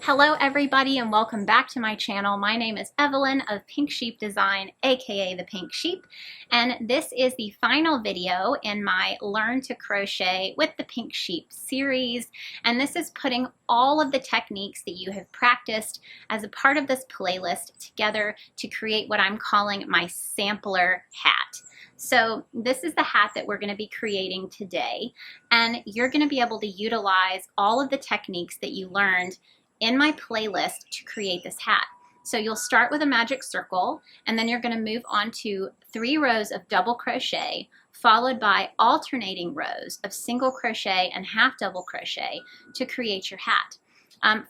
Hello everybody and welcome back to my channel. My name is Evelyn of Pink Sheep Design, aka the Pink Sheep, and this is the final video in my Learn to Crochet with the Pink Sheep series, and this is putting all of the techniques that you have practiced as a part of this playlist together to create what I'm calling my sampler hat. So this is the hat that we're going to be creating today, and you're going to be able to utilize all of the techniques that you learned in my playlist to create this hat. So you'll start with a magic circle, and then you're going to move on to 3 rows of double crochet, followed by alternating rows of single crochet and half double crochet to create your hat.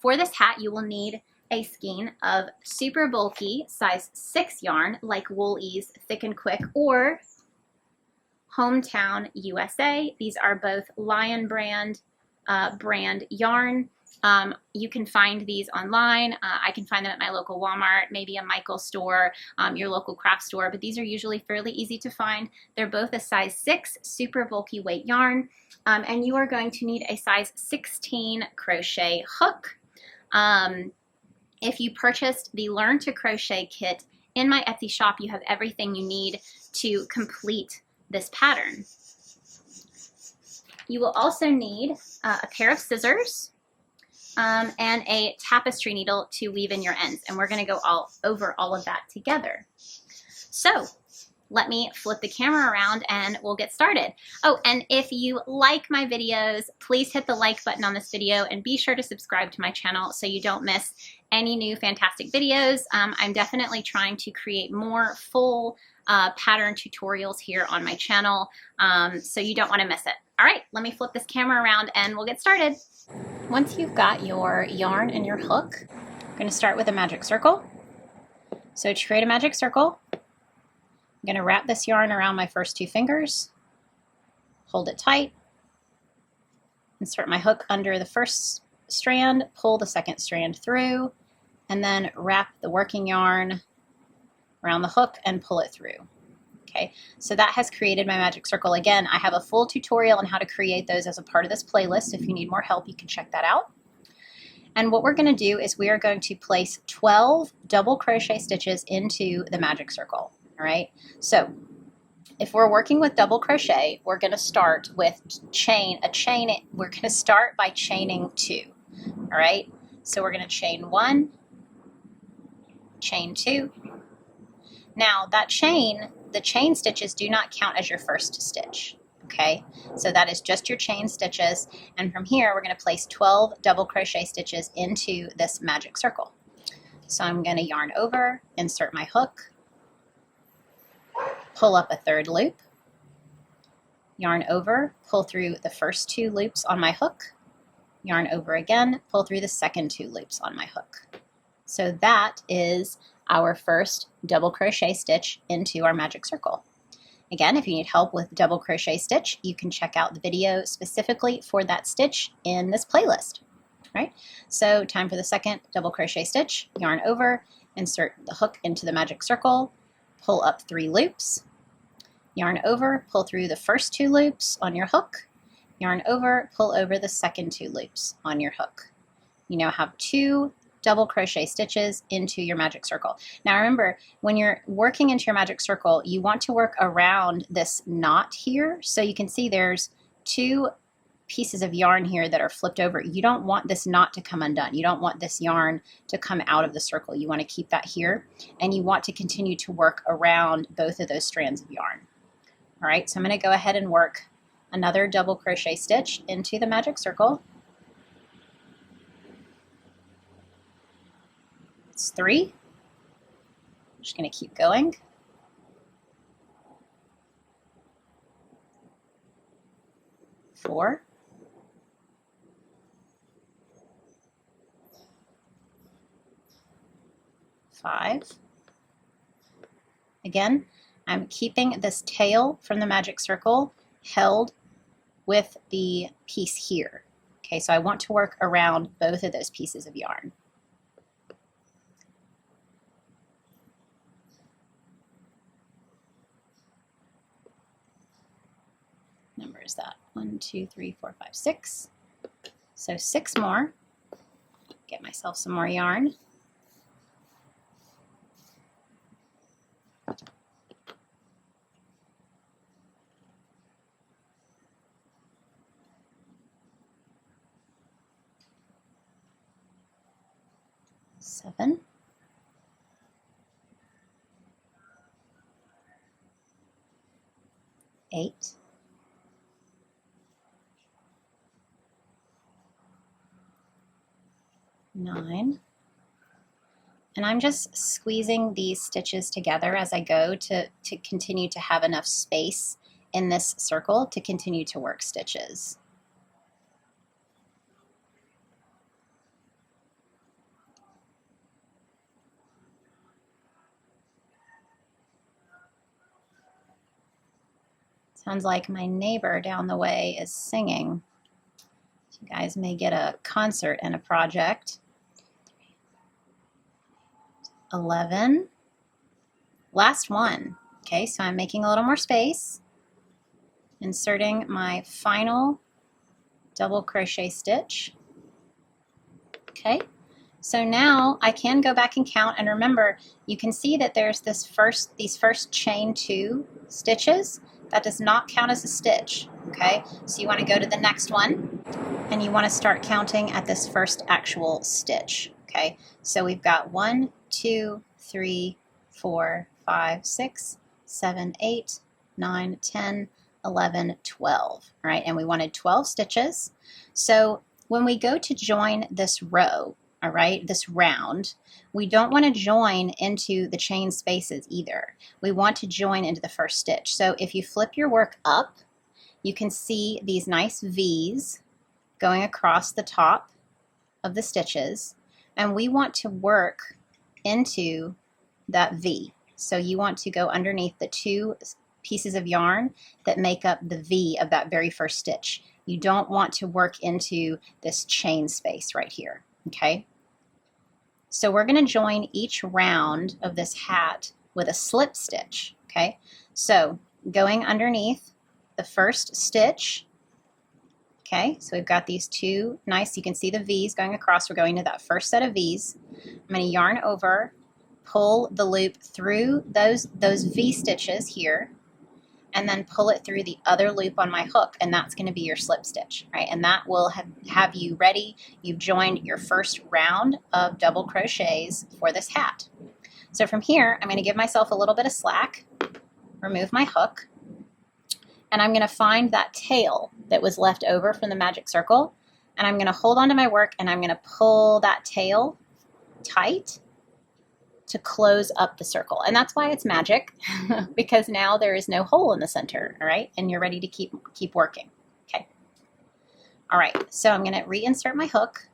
For this hat, you will need a skein of super bulky size 6 yarn like Wool-Ease Thick and Quick or Hometown USA. These are both Lion brand yarn. You can find these online. I can find them at my local Walmart, maybe a Michael's store, your local craft store, but these are usually fairly easy to find. They're both a size 6 super bulky weight yarn, and you are going to need a size 16 crochet hook. If you purchased the Learn to Crochet kit in my Etsy shop, you have everything you need to complete this pattern. You will also need a pair of scissors, and a tapestry needle to weave in your ends. And we're going to go over all of that together. So let me flip the camera around and we'll get started. Oh, and if you like my videos, please hit the like button on this video and be sure to subscribe to my channel so you don't miss any new fantastic videos. I'm definitely trying to create more full pattern tutorials here on my channel, so you don't want to miss it. All right, let me flip this camera around and we'll get started. Once you've got your yarn and your hook, I'm going to start with a magic circle. So to create a magic circle, I'm going to wrap this yarn around my first 2 fingers, hold it tight, insert my hook under the first strand, pull the second strand through, and then wrap the working yarn around the hook and pull it through. Okay, so that has created my magic circle. Again, I have a full tutorial on how to create those as a part of this playlist. If you need more help, you can check that out. And what we're going to do is we are going to place 12 double crochet stitches into the magic circle. All right, so if we're working with double crochet, we're going to start with we're going to start by chaining 2. All right, so we're going to chain 1, chain 2. Now that the chain stitches do not count as your first stitch, okay? So that is just your chain stitches, and from here we're going to place 12 double crochet stitches into this magic circle. So I'm going to yarn over, insert my hook, pull up a 3rd loop, yarn over, pull through the first 2 loops on my hook, yarn over again, pull through the second 2 loops on my hook. So that is our first double crochet stitch into our magic circle. Again, if you need help with double crochet stitch, you can check out the video specifically for that stitch in this playlist. Right? So time for the second double crochet stitch, yarn over, insert the hook into the magic circle, pull up 3 loops, yarn over, pull through the first 2 loops on your hook, yarn over, pull over the second 2 loops on your hook. You now have 2 double crochet stitches into your magic circle. Now remember, when you're working into your magic circle, you want to work around this knot here. So you can see there's 2 pieces of yarn here that are flipped over. You don't want this knot to come undone. You don't want this yarn to come out of the circle. You want to keep that here, and you want to continue to work around both of those strands of yarn. All right, so I'm going to go ahead and work another double crochet stitch into the magic circle. It's 3. I'm just going to keep going. 4. 5. Again, I'm keeping this tail from the magic circle held with the piece here. Okay, so I want to work around both of those pieces of yarn. Number is that? 1, 2, 3, 4, 5, 6. So 6 more. Get myself some more yarn. Seven. 8. 9. And I'm just squeezing these stitches together as I go to continue to have enough space in this circle to continue to work stitches. Sounds like my neighbor down the way is singing. You guys may get a concert and a project. 11. Last one. Okay, so I'm making a little more space, inserting my final double crochet stitch. Okay, so now I can go back and count, and remember, you can see that there's these first chain 2 stitches. That does not count as a stitch, okay? So you want to go to the next one, and you want to start counting at this first actual stitch, okay? So we've got 1, 2, 3, 4, 5, 6, 7, 8, 9, 10, 11, 12, all right? And we wanted 12 stitches. So when we go to join this row, all right, this round, we don't want to join into the chain spaces either. We want to join into the first stitch. So if you flip your work up, you can see these nice V's going across the top of the stitches, and we want to work into that V. So you want to go underneath the 2 pieces of yarn that make up the V of that very first stitch. You don't want to work into this chain space right here, okay? So we're going to join each round of this hat with a slip stitch, okay? So going underneath the first stitch, okay, so we've got these 2 nice, you can see the V's going across. We're going to that first set of V's. I'm going to yarn over, pull the loop through those V stitches here, and then pull it through the other loop on my hook, and that's going to be your slip stitch, right? And that will have you ready. You've joined your first round of double crochets for this hat. So from here, I'm going to give myself a little bit of slack, remove my hook, and I'm going to find that tail that was left over from the magic circle, and I'm going to hold onto my work, and I'm going to pull that tail tight to close up the circle. And that's why it's magic, because now there is no hole in the center, all right? And you're ready to keep working, okay? All right, so I'm going to reinsert my hook,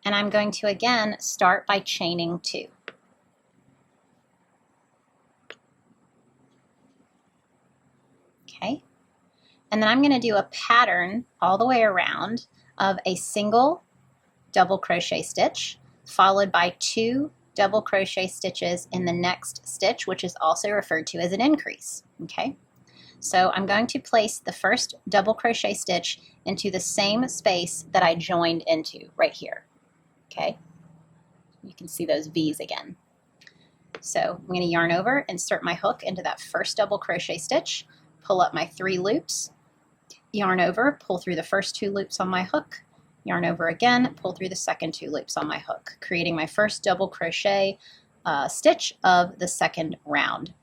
and I'm going to again start by chaining 2. Okay, and then I'm going to do a pattern all the way around of a single double crochet stitch, followed by 2 double crochet stitches in the next stitch, which is also referred to as an increase, okay? So I'm going to place the first double crochet stitch into the same space that I joined into right here, okay? You can see those V's again. So I'm going to yarn over, insert my hook into that first double crochet stitch, pull up my 3 loops, yarn over, pull through the first 2 loops on my hook, yarn over again, pull through the second 2 loops on my hook, creating my first double crochet stitch of the second round.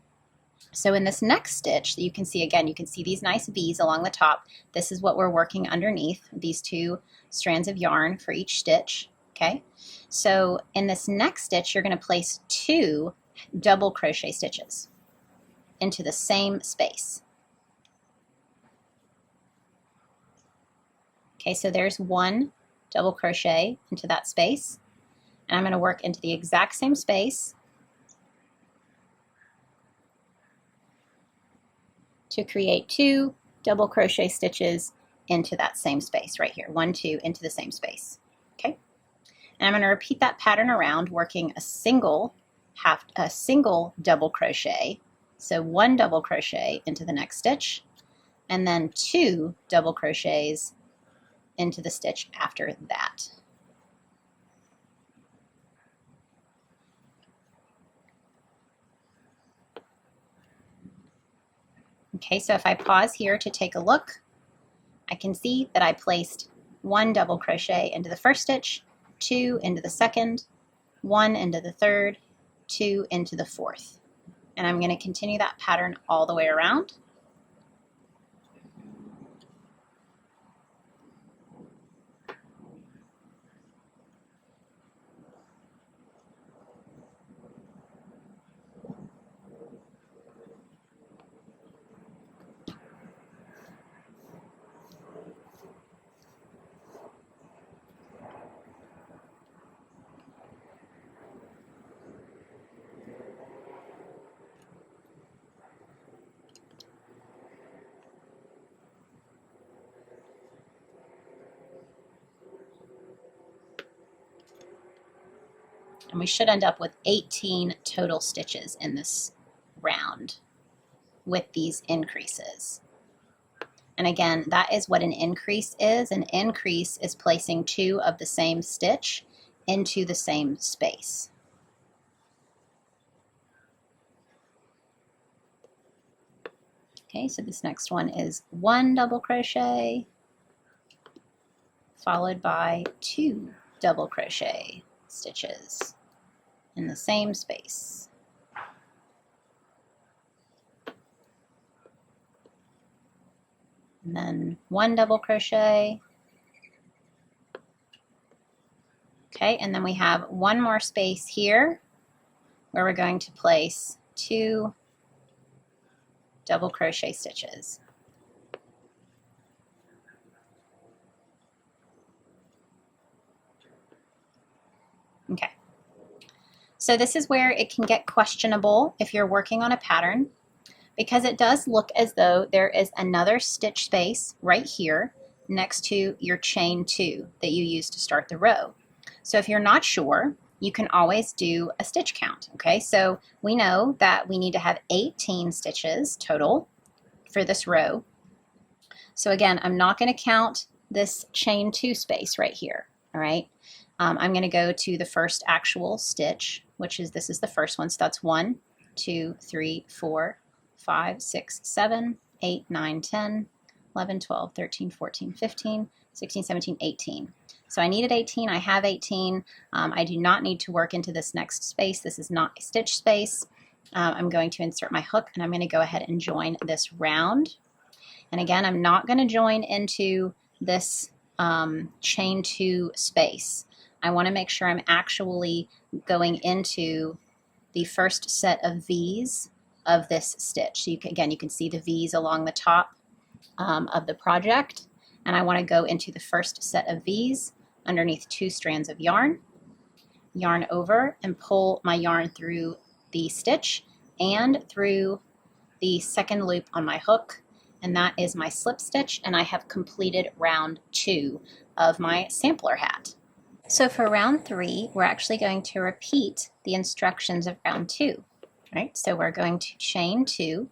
So in this next stitch that you can see again, you can see these nice V's along the top. This is what we're working underneath, these 2 strands of yarn for each stitch, okay? So in this next stitch, you're going to place 2 double crochet stitches into the same space. Okay, so there's 1 double crochet into that space, and I'm going to work into the exact same space to create 2 double crochet stitches into that same space right here. 1, 2 into the same space. Okay, and I'm going to repeat that pattern around, working a single double crochet. So 1 double crochet into the next stitch, and then 2 double crochets into the stitch after that. Okay, so if I pause here to take a look, I can see that I placed 1 double crochet into the first stitch, 2 into the second, 1 into the third, 2 into the fourth. And I'm going to continue that pattern all the way around. And we should end up with 18 total stitches in this round with these increases. And again, that is what an increase is. An increase is placing 2 of the same stitch into the same space. Okay, so this next one is 1 double crochet followed by 2 double crochet stitches in the same space. And then 1 double crochet. Okay, and then we have 1 more space here where we're going to place 2 double crochet stitches. Okay, so this is where it can get questionable if you're working on a pattern, because it does look as though there is another stitch space right here next to your chain 2 that you used to start the row. So if you're not sure, you can always do a stitch count. Okay, so we know that we need to have 18 stitches total for this row. So again, I'm not going to count this chain 2 space right here. All right, I'm going to go to the first actual stitch, which is, this is the first one. So that's 1, 2, 3, 4, 5, 6, 7, 8, 9, 10, 11, 12, 13, 14, 15, 16, 17, 18. So I needed 18. I have 18. I do not need to work into this next space. This is not a stitch space. I'm going to insert my hook, and I'm going to go ahead and join this round. And again, I'm not going to join into this chain 2 space. I want to make sure I'm actually going into the first set of V's of this stitch. So again, you can see the V's along the top of the project, and I want to go into the first set of V's underneath 2 strands of yarn, yarn over, and pull my yarn through the stitch and through the second loop on my hook, and that is my slip stitch, and I have completed round 2 of my sampler hat. So for round 3, we're actually going to repeat the instructions of round 2. Right, so we're going to chain 2,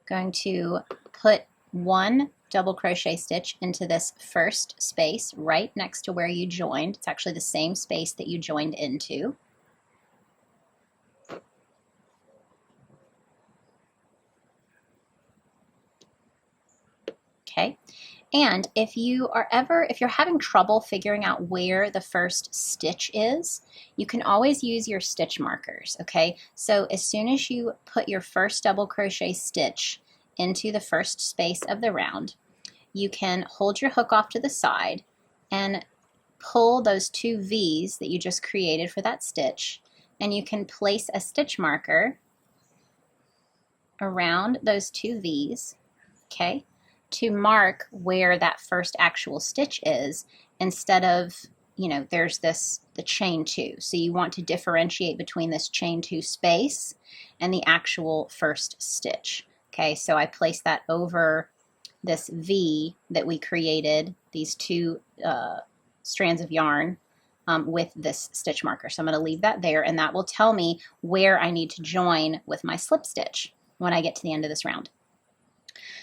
going to put 1 double crochet stitch into this first space right next to where you joined. It's actually the same space that you joined into. Okay, and if you're having trouble figuring out where the first stitch is, you can always use your stitch markers. Okay, so as soon as you put your first double crochet stitch into the first space of the round, you can hold your hook off to the side and pull those 2 V's that you just created for that stitch, and you can place a stitch marker around those 2 V's, okay, to mark where that first actual stitch is, instead of, you know, there's the chain 2. So you want to differentiate between this chain 2 space and the actual first stitch. Okay, so I place that over this V that we created, these 2 strands of yarn with this stitch marker. So I'm going to leave that there, and that will tell me where I need to join with my slip stitch when I get to the end of this round.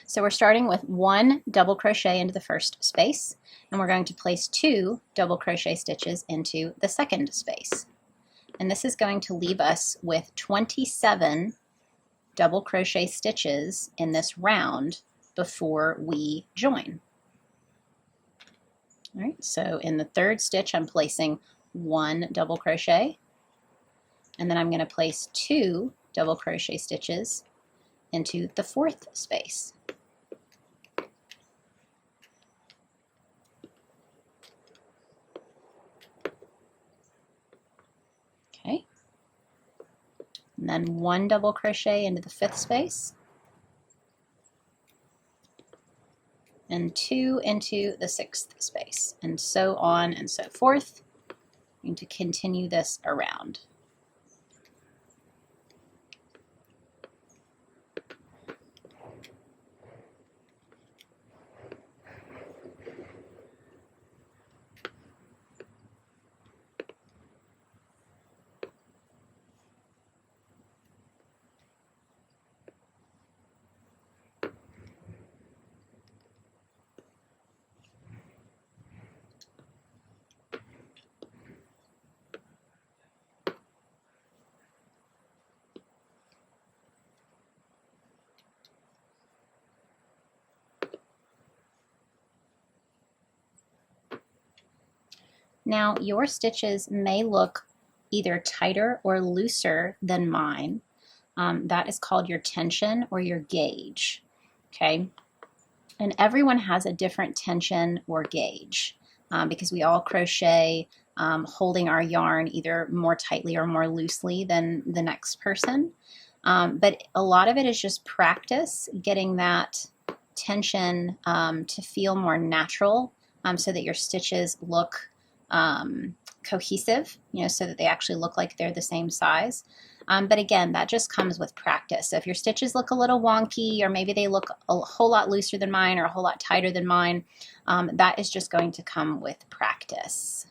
So we're starting with 1 double crochet into the first space, and we're going to place 2 double crochet stitches into the second space. And this is going to leave us with 27 double crochet stitches in this round before we join. All right, so in the third stitch I'm placing 1 double crochet, and then I'm going to place 2 double crochet stitches into the fourth space. Okay, and then 1 double crochet into the fifth space, and 2 into the sixth space, and so on and so forth. I'm going to continue this around. Now your stitches may look either tighter or looser than mine. That is called your tension or your gauge, okay? And everyone has a different tension or gauge because we all crochet holding our yarn either more tightly or more loosely than the next person. But a lot of it is just practice, getting that tension to feel more natural so that your stitches look cohesive, so that they actually look like they're the same size. But again, that just comes with practice. So if your stitches look a little wonky, or maybe they look a whole lot looser than mine or a whole lot tighter than mine, that is just going to come with practice.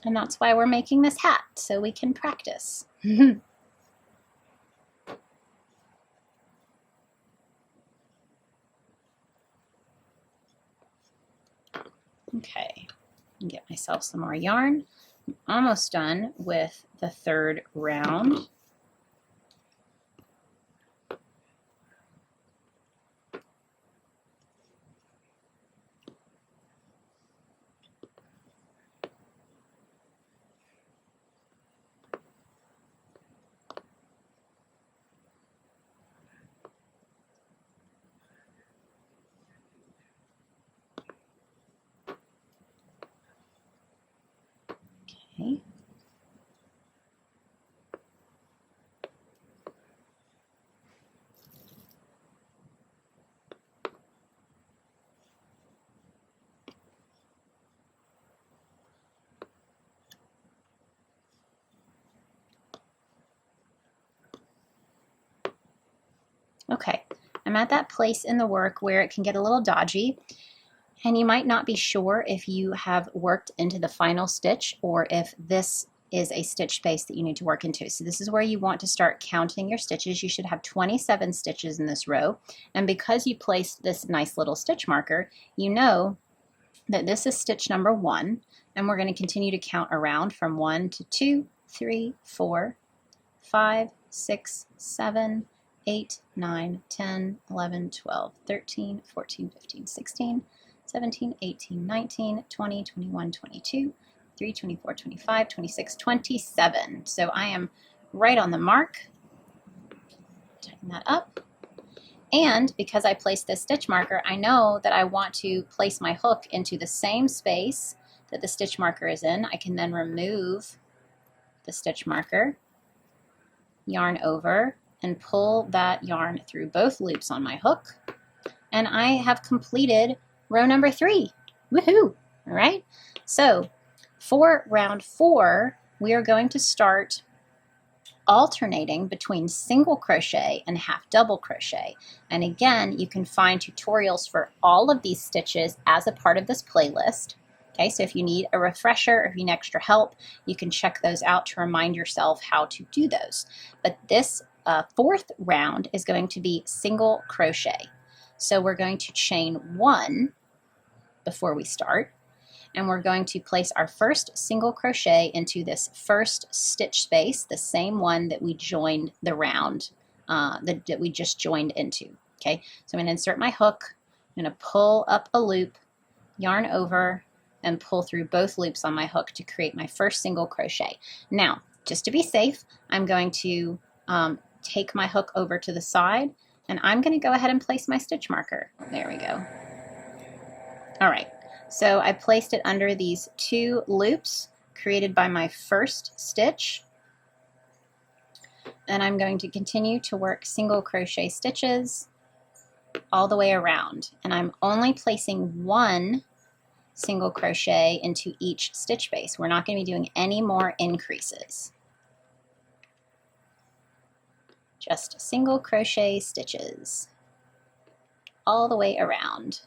And that's why we're making this hat, so we can practice. Okay, get myself some more yarn. I'm almost done with the third round. Okay. Okay, I'm at that place in the work where it can get a little dodgy, and you might not be sure if you have worked into the final stitch or if this is a stitch space that you need to work into. So this is where you want to start counting your stitches. You should have 27 stitches in this row, and because you placed this nice little stitch marker, you know that this is stitch number 1, and we're going to continue to count around from 1 to 2, 3, 4, 5, 6, 7, 8, 9, 10, 11, 12, 13, 14, 15, 16, 17, 18, 19, 20, 21, 22, 23, 24, 25, 26, 27. So I am right on the mark. Tighten that up. And because I placed this stitch marker, I know that I want to place my hook into the same space that the stitch marker is in. I can then remove the stitch marker, yarn over, and pull that yarn through both loops on my hook. And I have completed row number 3. Woohoo! All right, so for round 4, we are going to start alternating between single crochet and half double crochet. And again, you can find tutorials for all of these stitches as a part of this playlist. Okay, so if you need a refresher or if you need extra help, you can check those out to remind yourself how to do those. But this fourth round is going to be single crochet. So we're going to chain 1 before we start, and we're going to place our first single crochet into this first stitch space, the same one that we joined the round, that we just joined into. Okay, so I'm going to insert my hook, I'm going to pull up a loop, yarn over, and pull through both loops on my hook to create my first single crochet. Now, just to be safe, I'm going to take my hook over to the side, and I'm going to go ahead and place my stitch marker. There we go. All right, so I placed it under these 2 loops created by my first stitch, and I'm going to continue to work single crochet stitches all the way around, and I'm only placing 1 single crochet into each stitch base. We're not going to be doing any more increases. Just single crochet stitches all the way around.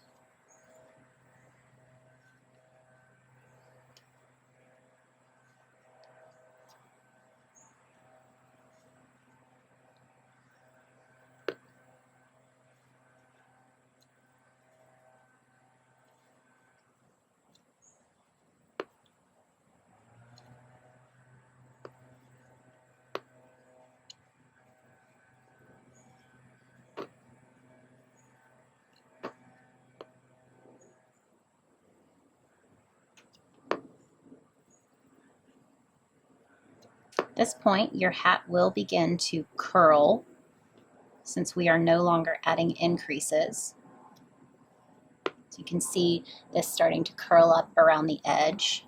At this point, your hat will begin to curl since we are no longer adding increases. So you can see this starting to curl up around the edge.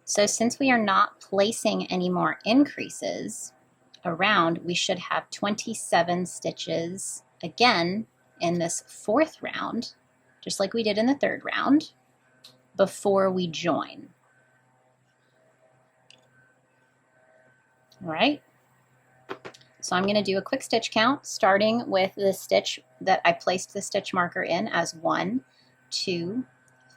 So since we are not placing any more increases around, we should have 27 stitches again in this 4th round, just like we did in the 3rd round, before we join. All right, so I'm going to do a quick stitch count, starting with the stitch that I placed the stitch marker in as 1, 2,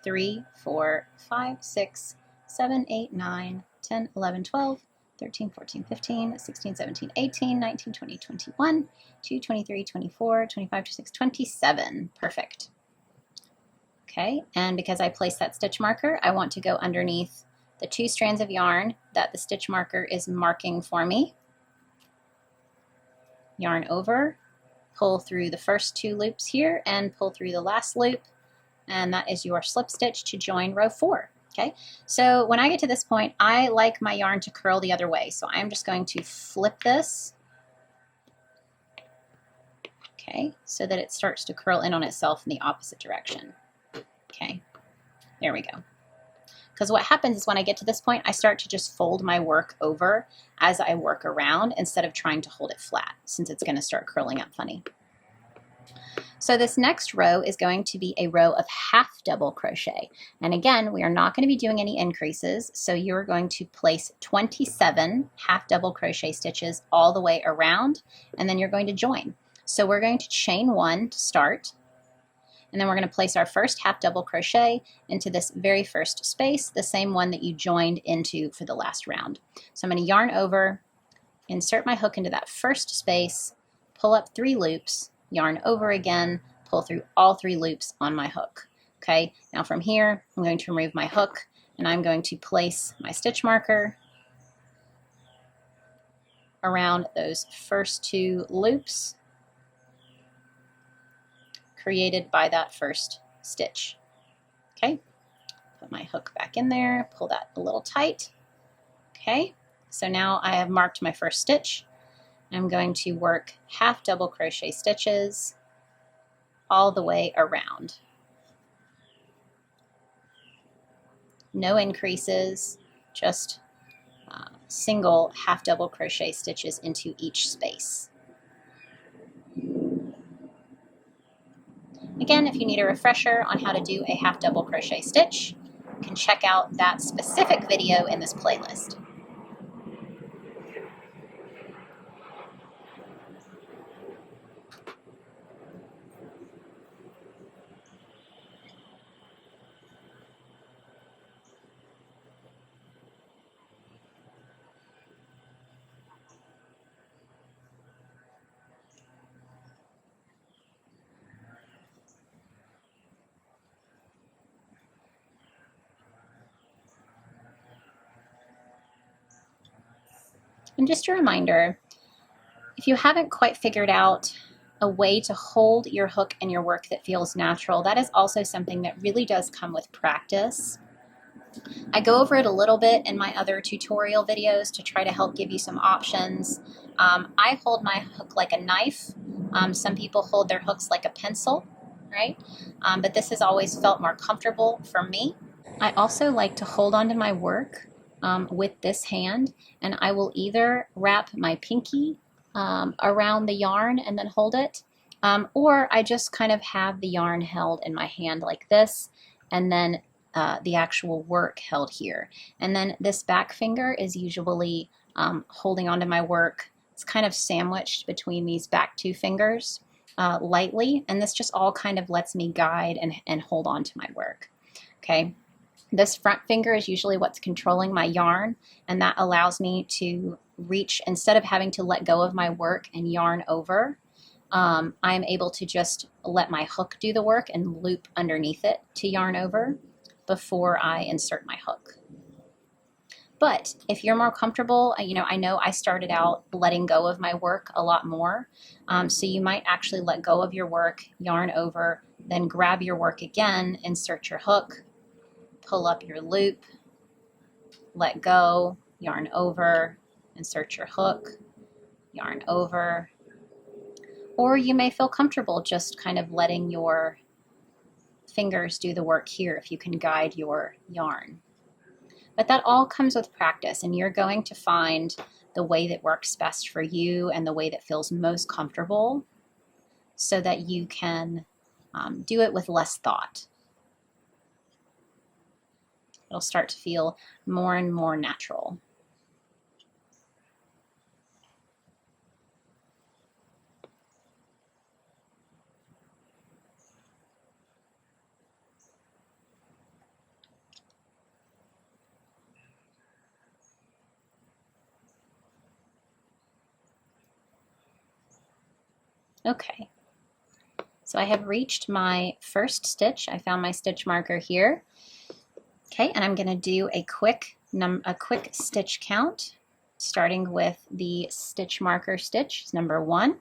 3, 4, 5, 6, 7, 8, 9, 10, 11, 12, 13, 14, 15, 16, 17, 18, 19, 20, 21, 22, 23, 24, 25, 26, 27. Perfect. Okay, and because I placed that stitch marker, I want to go underneath the 2 strands of yarn that the stitch marker is marking for me. Yarn over, pull through the first 2 loops here, and pull through the last loop, and that is your slip stitch to join row 4. Okay, so when I get to this point, I like my yarn to curl the other way, so I'm just going to flip this, okay, so that it starts to curl in on itself in the opposite direction. Okay, there we go. Because what happens is when I get to this point, I start to just fold my work over as I work around instead of trying to hold it flat, since it's going to start curling up funny. So this next row is going to be a row of half double crochet. And again, we are not going to be doing any increases, so you're going to place 27 half double crochet stitches all the way around, and then you're going to join. So we're going to chain 1 to start, and then we're going to place our first half double crochet into this very first space, the same one that you joined into for the last round. So I'm going to yarn over, insert my hook into that first space, pull up 3 loops, yarn over again, pull through all 3 loops on my hook. Okay, now from here, I'm going to remove my hook, and I'm going to place my stitch marker around those first 2 loops created by that first stitch. Okay, put my hook back in there, pull that a little tight. Okay, so now I have marked my first stitch. I'm going to work half double crochet stitches all the way around. no increases, just single half double crochet stitches into each space. Again, if you need a refresher on how to do a half double crochet stitch, you can check out that specific video in this playlist. And just a reminder, if you haven't quite figured out a way to hold your hook and your work that feels natural, that is also something that really does come with practice. I go over it a little bit in my other tutorial videos to try to help give you some options. I hold my hook like a knife. Some people hold their hooks like a pencil, right? But this has always felt more comfortable for me. I also like to hold onto my work with this hand, and I will either wrap my pinky around the yarn and then hold it, or I just kind of have the yarn held in my hand like this, and then the actual work held here. And then this back finger is usually holding onto my work. It's kind of sandwiched between these back two fingers lightly, and this just all kind of lets me guide and hold on to my work. Okay. This front finger is usually what's controlling my yarn, and that allows me to reach, instead of having to let go of my work and yarn over, I'm able to just let my hook do the work and loop underneath it to yarn over before I insert my hook. But if you're more comfortable, I know I started out letting go of my work a lot more, so you might actually let go of your work, yarn over, then grab your work again, insert your hook, pull up your loop, let go, yarn over, insert your hook, yarn over. Or you may feel comfortable just kind of letting your fingers do the work here if you can guide your yarn. But that all comes with practice, and you're going to find the way that works best for you and the way that feels most comfortable so that you can do it with less thought. It'll start to feel more and more natural. Okay, so I have reached my first stitch. I found my stitch marker here. Okay, and I'm going to do a quick stitch count, starting with the stitch marker stitch. It's number 1,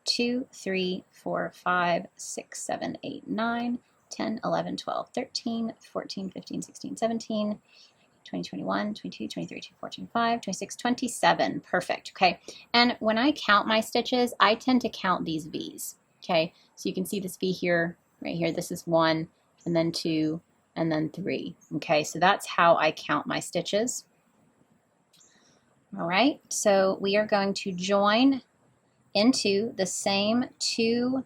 2, 3, 4, 5, 6, 7, 8, 9, 10, 11, 12, 13, 14, 15, 16, 17, 20, 21, 22, 23, 24, 25, 26, 27. Perfect. Okay, and when I count my stitches, I tend to count these V's. Okay, so you can see this V here, right here. This is 1, and then 2, and then 3. Okay, so that's how I count my stitches. All right, so we are going to join into the same two,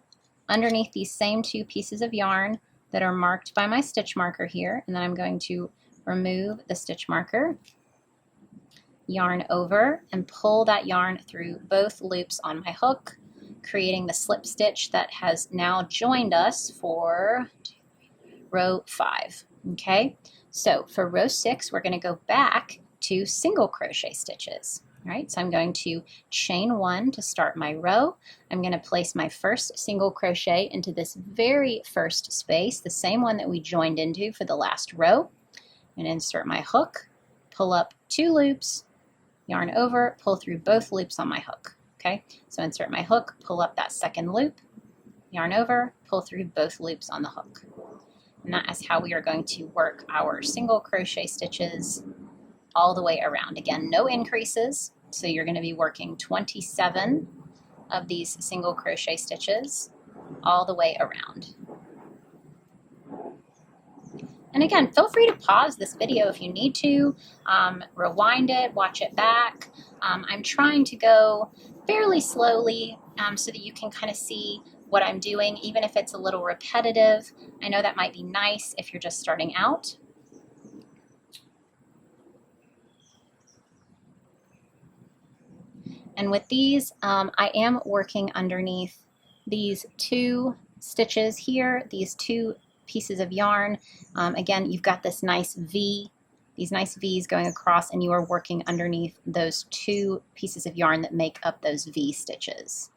underneath these same 2 pieces of yarn that are marked by my stitch marker here, and then I'm going to remove the stitch marker, yarn over, and pull that yarn through both loops on my hook, creating the slip stitch that has now joined us for row 5. Okay, so for row 6, we're going to go back to single crochet stitches. All right, so I'm going to chain 1 to start my row. I'm going to place my first single crochet into this very first space, the same one that we joined into for the last row, and insert my hook, pull up 2 loops, yarn over, pull through both loops on my hook. Okay, so insert my hook, pull up that second loop, yarn over, pull through both loops on the hook. And that is how we are going to work our single crochet stitches all the way around. Again, no increases, so you're going to be working 27 of these single crochet stitches all the way around. And again, feel free to pause this video if you need to, rewind it, watch it back. I'm trying to go fairly slowly so that you can kind of see what I'm doing, even if it's a little repetitive. I know that might be nice if you're just starting out. And with these, I am working underneath these 2 stitches here, these 2 pieces of yarn. Again, you've got this nice V, these nice V's going across, and you are working underneath those 2 pieces of yarn that make up those V stitches.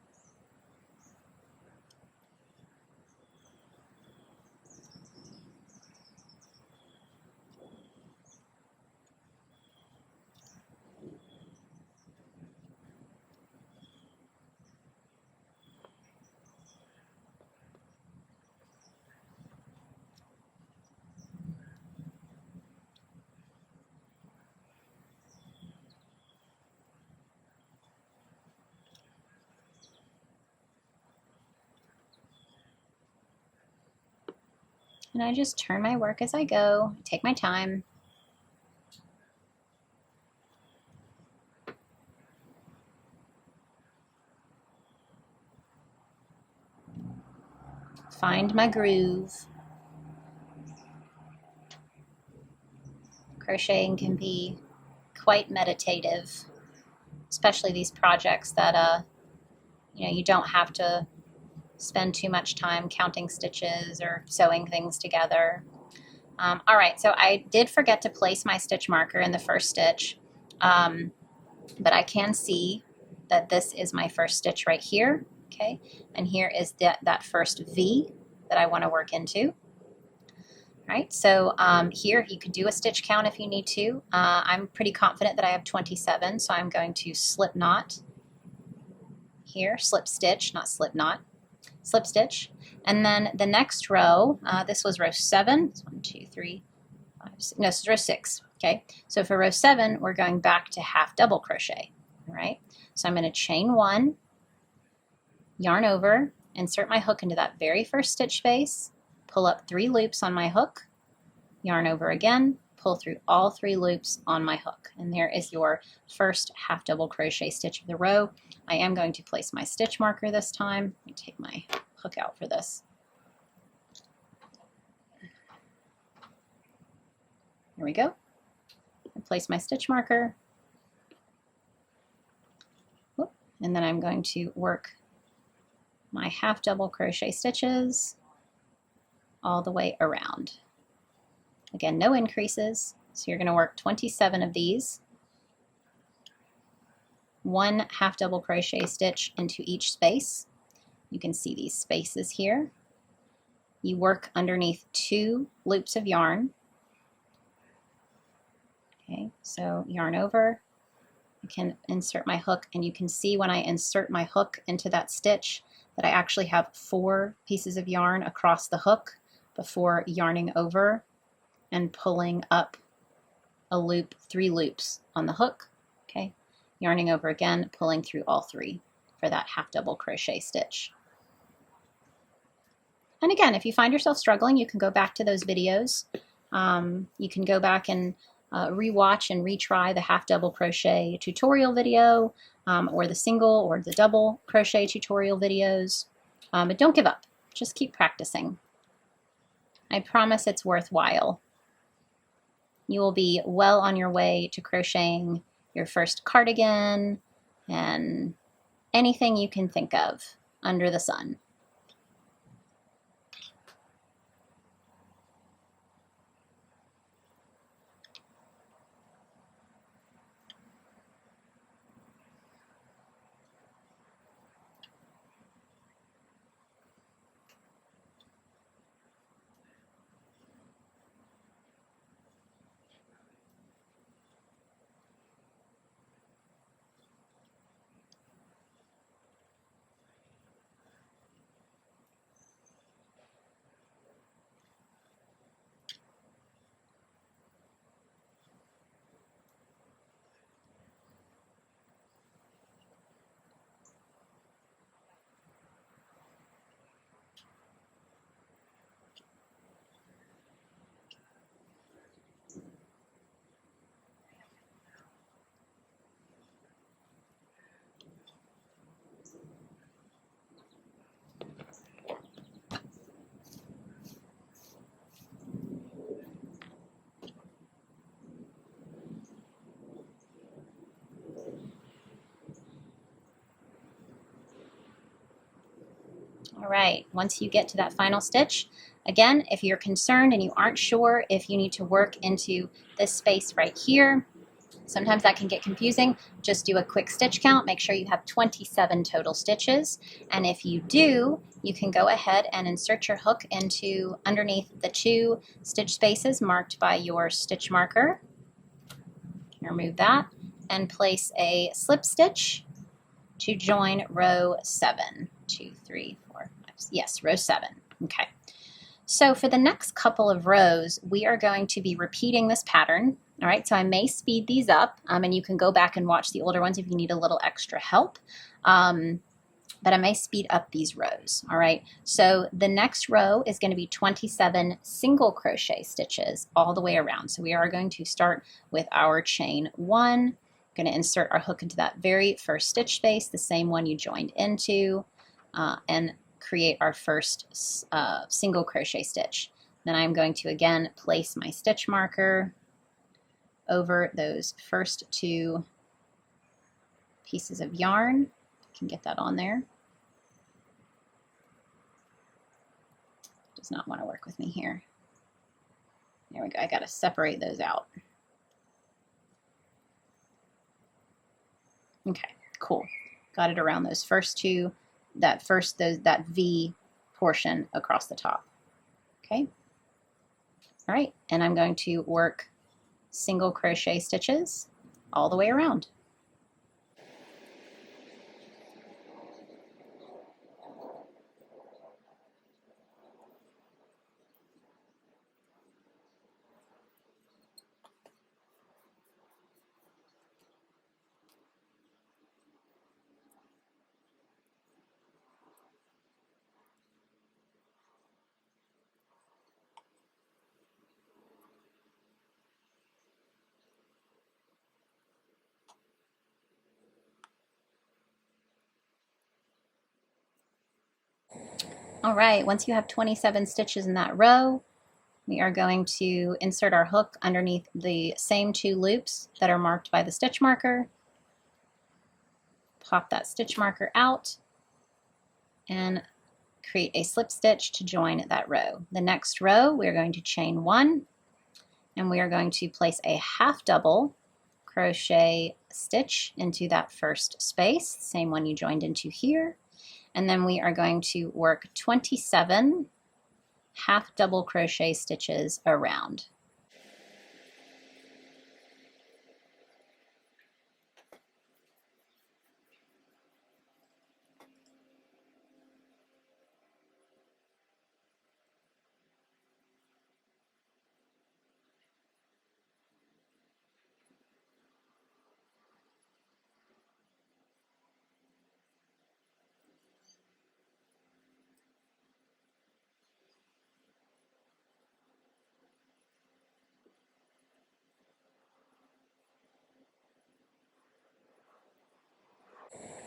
And I just turn my work as I go, take my time. Find my groove. Crocheting can be quite meditative, especially these projects that you don't have to spend too much time counting stitches or sewing things together. All right, so I did forget to place my stitch marker in the first stitch, but I can see that this is my first stitch right here, okay? And here is that first V that I want to work into. All right, so here you could do a stitch count if you need to. I'm pretty confident that I have 27, so I'm going to slip knot here, slip stitch, not slip knot. Slip stitch, and then the next row, this was row 7, 1, 2, 3, 5, 6, no, this is row 6, okay? So for row 7, we're going back to half double crochet, all right? So I'm going to chain 1, yarn over, insert my hook into that very first stitch space, pull up 3 loops on my hook, yarn over again, pull through all 3 loops on my hook, and there is your first half double crochet stitch of the row. I am going to place my stitch marker this time. Let me take my hook out for this. Here we go. I place my stitch marker. Whoop. And then I'm going to work my half double crochet stitches all the way around. Again, no increases. So you're going to work 27 of these. 1 half double crochet stitch into each space. You can see these spaces here. You work underneath 2 loops of yarn. Okay, so yarn over. I can insert my hook, and you can see when I insert my hook into that stitch that I actually have 4 pieces of yarn across the hook before yarning over and pulling up a loop, 3 loops on the hook. Okay, yarning over again, pulling through all 3 for that half double crochet stitch. And again, if you find yourself struggling, you can go back to those videos. You can go back and rewatch and retry the half double crochet tutorial video, or the single or the double crochet tutorial videos. But don't give up. Just keep practicing. I promise it's worthwhile. You will be well on your way to crocheting your first cardigan and anything you can think of under the sun. All right, once you get to that final stitch, again, if you're concerned and you aren't sure if you need to work into this space right here, sometimes that can get confusing. Just do a quick stitch count. Make sure you have 27 total stitches. And if you do, you can go ahead and insert your hook into underneath the 2 stitch spaces marked by your stitch marker. Remove that and place a slip stitch to join row 7. 2, 3, 4, 5, yes, row 7. Okay. So for the next couple of rows, we are going to be repeating this pattern. All right, so I may speed these up, and you can go back and watch the older ones if you need a little extra help. But I may speed up these rows. All right, so the next row is going to be 27 single crochet stitches all the way around. So we are going to start with our chain 1. Going to insert our hook into that very first stitch space, the same one you joined into, and create our first single crochet stitch. Then I'm going to again place my stitch marker over those first 2 pieces of yarn. I can get that on there. Does not want to work with me here. There we go. I got to separate those out. Okay, cool. Got it around those first 2, that V portion across the top. Okay. All right, and I'm going to work single crochet stitches all the way around. All right, once you have 27 stitches in that row, we are going to insert our hook underneath the same 2 loops that are marked by the stitch marker. Pop that stitch marker out and create a slip stitch to join that row. The next row, we're going to chain 1, and we are going to place a half double crochet stitch into that first space, same one you joined into here. And then we are going to work 27 half double crochet stitches around.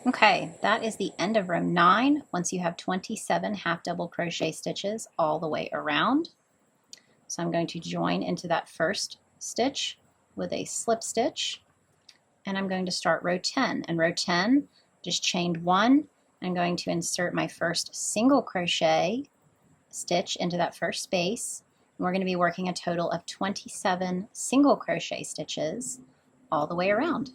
Okay, that is the end of row 9 once you have 27 half double crochet stitches all the way around. So I'm going to join into that first stitch with a slip stitch, and I'm going to start row 10. And row 10, just chained 1. I'm going to insert my first single crochet stitch into that first space. And we're going to be working a total of 27 single crochet stitches all the way around.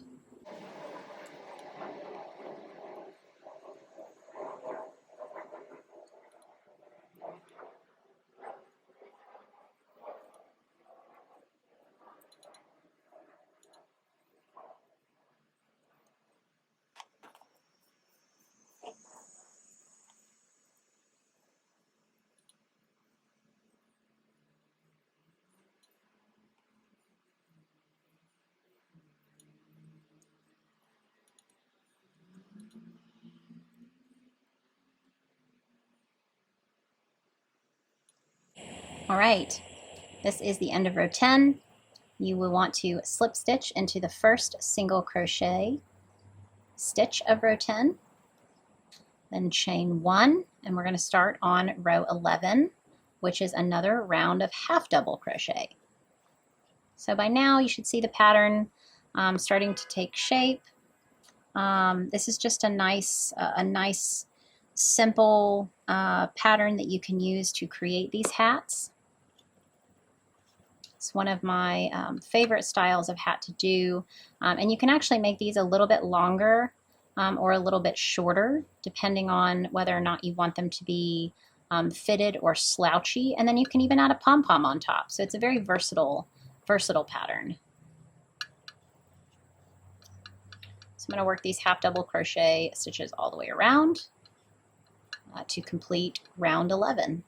All right, this is the end of row 10. You will want to slip stitch into the first single crochet stitch of row 10, then chain 1, and we're going to start on row 11, which is another round of half double crochet. So by now you should see the pattern starting to take shape. This is just a nice simple pattern that you can use to create these hats. It's one of my favorite styles of hat to do, and you can actually make these a little bit longer or a little bit shorter, depending on whether or not you want them to be fitted or slouchy, and then you can even add a pom-pom on top. So it's a very versatile pattern. So I'm going to work these half double crochet stitches all the way around to complete round 11.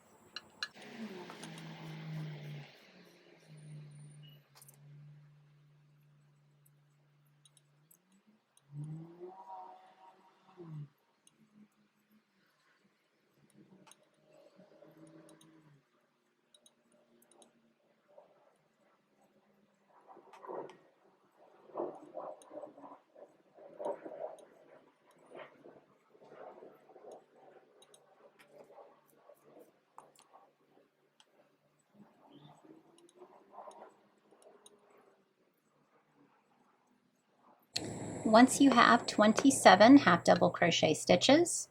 Once you have 27 half double crochet stitches,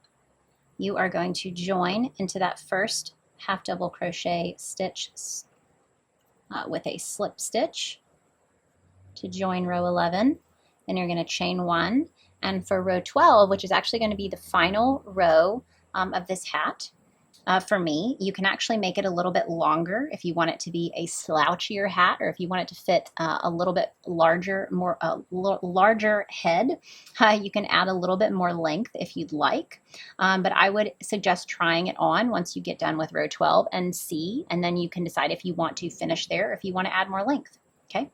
you are going to join into that first half double crochet stitch with a slip stitch to join row 11. Then you're going to chain 1, and for row 12, which is actually going to be the final row of this hat, for me, you can actually make it a little bit longer if you want it to be a slouchier hat, or if you want it to fit a little bit larger, larger head. You can add a little bit more length if you'd like, but I would suggest trying it on once you get done with row 12 and see, and then you can decide if you want to finish there or if you want to add more length. Okay,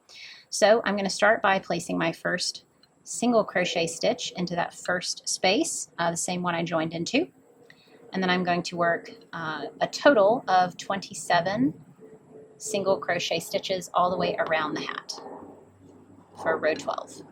so I'm going to start by placing my first single crochet stitch into that first space, the same one I joined into. And then I'm going to work a total of 27 single crochet stitches all the way around the hat for row 12.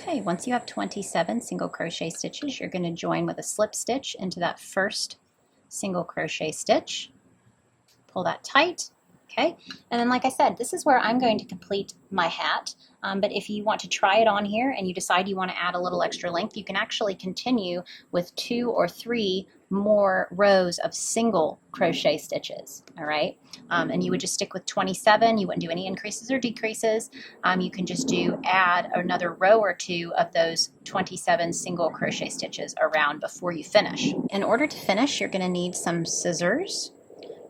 Okay, once you have 27 single crochet stitches, you're going to join with a slip stitch into that first single crochet stitch. Pull that tight. Okay, and then like I said, this is where I'm going to complete my hat, but if you want to try it on here and you decide you want to add a little extra length, you can actually continue with 2 or 3 more rows of single crochet stitches, all right? And you would just stick with 27. You wouldn't do any increases or decreases. You can just add another row or 2 of those 27 single crochet stitches around before you finish. In order to finish, you're going to need some scissors.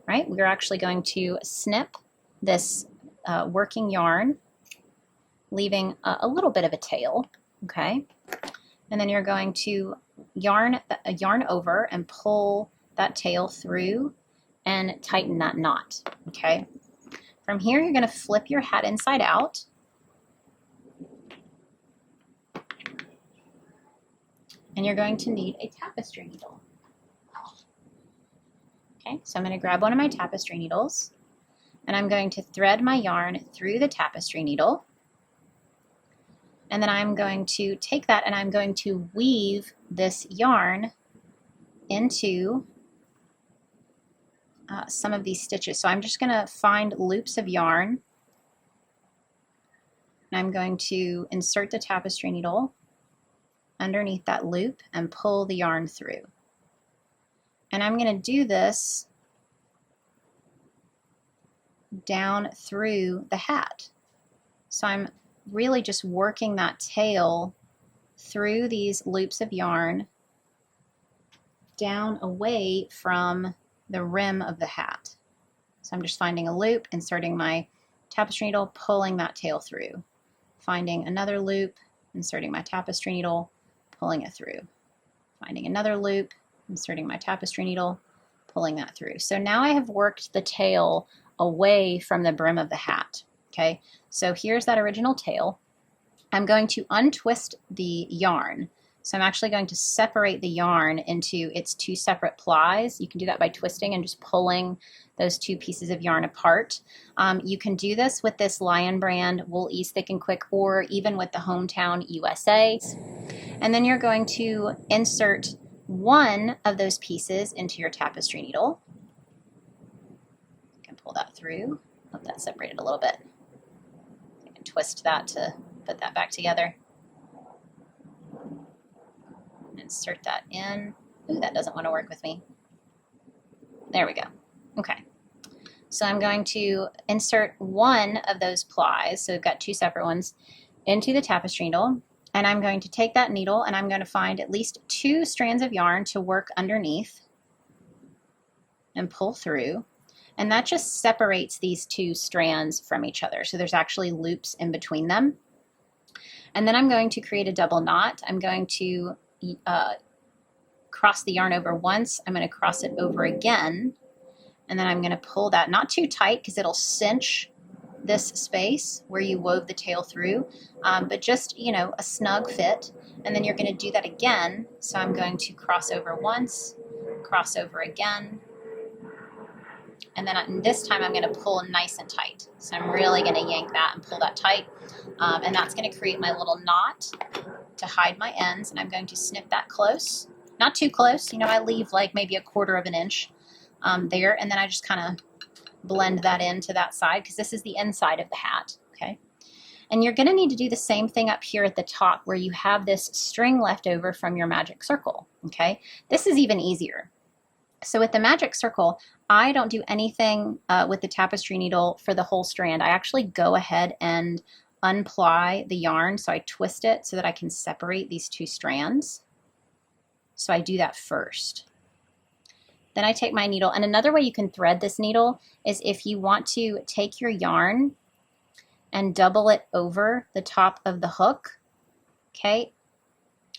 Right, we're actually going to snip this working yarn, leaving a little bit of a tail, okay? And then you're going to yarn over and pull that tail through and tighten that knot, okay? From here, you're going to flip your hat inside out. And you're going to need a tapestry needle. Okay, so I'm going to grab one of my tapestry needles, and I'm going to thread my yarn through the tapestry needle, and then I'm going to take that and I'm going to weave this yarn into some of these stitches. So I'm just going to find loops of yarn, and I'm going to insert the tapestry needle underneath that loop and pull the yarn through. And I'm going to do this down through the hat. So I'm really just working that tail through these loops of yarn down away from the rim of the hat. So I'm just finding a loop, inserting my tapestry needle, pulling that tail through. Finding another loop, inserting my tapestry needle, pulling it through. Finding another loop, inserting my tapestry needle, pulling that through. So now I have worked the tail away from the brim of the hat. Okay, so here's that original tail. I'm going to untwist the yarn. So I'm actually going to separate the yarn into its two separate plies. You can do that by twisting and just pulling those two pieces of yarn apart. You can do this with this Lion brand Wool Ease Thick and Quick, or even with the Hometown USA. And then you're going to insert one of those pieces into your tapestry needle. You can pull that through. Hope that separated a little bit. You can twist that to put that back together. Insert that in. Ooh, that doesn't want to work with me. There we go. Okay. So I'm going to insert one of those plies, so we've got two separate ones, into the tapestry needle. And I'm going to take that needle and I'm going to find at least two strands of yarn to work underneath and pull through. And that just separates these two strands from each other. So there's actually loops in between them. And then I'm going to create a double knot. I'm going to cross the yarn over once. I'm going to cross it over again, and then I'm going to pull that, not too tight because it'll cinch this space where you wove the tail through, but just, you know, a snug fit. And then you're going to do that again. So I'm going to cross over once, cross over again, and then this time I'm going to pull nice and tight. So I'm really going to yank that and pull that tight, and that's going to create my little knot to hide my ends. And I'm going to snip that close, not too close. You know, I leave like maybe 1/4 of an inch there, and then I just kind of blend that into that side because this is the inside of the hat. Okay, and you're going to need to do the same thing up here at the top where you have this string left over from your magic circle. Okay, this is even easier. So with the magic circle, I don't do anything with the tapestry needle for the whole strand. I actually go ahead and unply the yarn, so I twist it so that I can separate these two strands. So I do that first. Then I take my needle, and another way you can thread this needle is if you want to take your yarn and double it over the top of the hook, okay,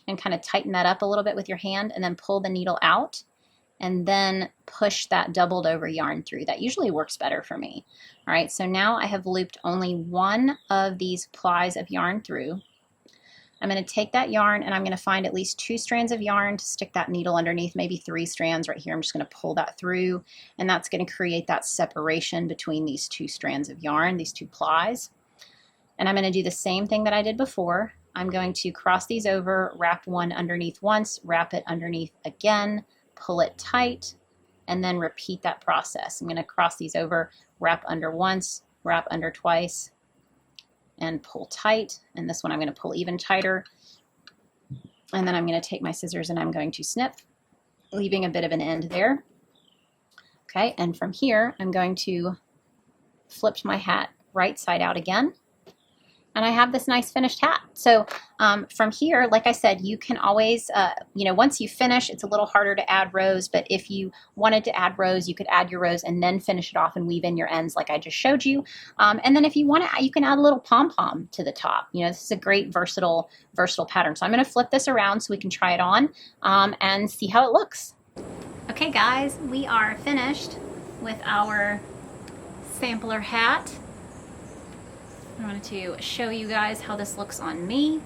and kind of tighten that up a little bit with your hand, and then pull the needle out, and then push that doubled over yarn through. That usually works better for me. All right, so now I have looped only one of these plies of yarn through. I'm going to take that yarn and I'm going to find at least 2 strands of yarn to stick that needle underneath, maybe 3 strands right here. I'm just going to pull that through, and that's going to create that separation between these 2 strands of yarn, these 2 plies. And I'm going to do the same thing that I did before. I'm going to cross these over, wrap one underneath once, wrap it underneath again, pull it tight, and then repeat that process. I'm going to cross these over, wrap under once, wrap under twice, and pull tight. And this one I'm going to pull even tighter. And then I'm going to take my scissors and I'm going to snip, leaving a bit of an end there. Okay, and from here I'm going to flip my hat right side out again. And I have this nice finished hat. So from here, like I said, you can always, once you finish, it's a little harder to add rows, but if you wanted to add rows, you could add your rows and then finish it off and weave in your ends like I just showed you. And then if you want to, you can add a little pom-pom to the top. You know, this is a great versatile pattern. So I'm going to flip this around so we can try it on and see how it looks. Okay guys, we are finished with our sampler hat. I wanted to show you guys how this looks on me.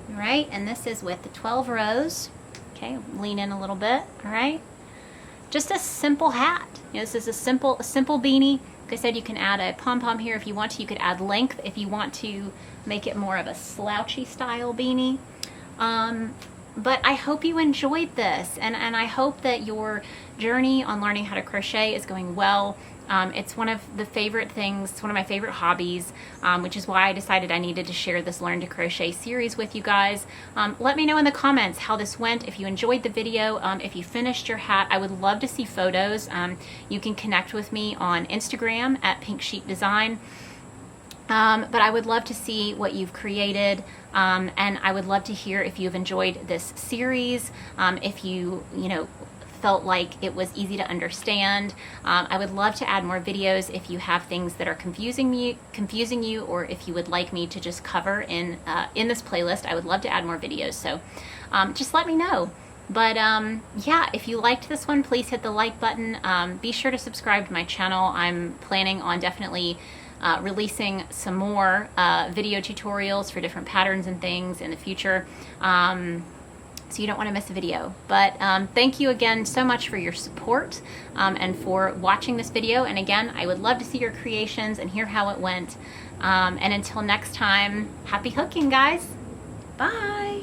All right, and this is with the 12 rows. Okay, lean in a little bit. All right, just a simple hat. You know, this is a simple beanie. Like I said, you can add a pom-pom here if you want to. You could add length if you want to make it more of a slouchy style beanie. But I hope you enjoyed this, and I hope that your journey on learning how to crochet is going well. It's one of the favorite things, it's one of my favorite hobbies, which is why I decided I needed to share this Learn to Crochet series with you guys. Let me know in the comments how this went, if you enjoyed the video, if you finished your hat. I would love to see photos. You can connect with me on Instagram at Pink Sheep Design. But I would love to see what you've created, and I would love to hear if you've enjoyed this series, if you felt like it was easy to understand. I would love to add more videos if you have things that are confusing you, or if you would like me to just cover in this playlist. I would love to add more videos, so just let me know. But yeah, if you liked this one, please hit the like button. Be sure to subscribe to my channel. I'm planning on definitely releasing some more video tutorials for different patterns and things in the future. So you don't want to miss a video. But thank you again so much for your support and for watching this video. And again, I would love to see your creations and hear how it went. And until next time, happy hooking, guys. Bye.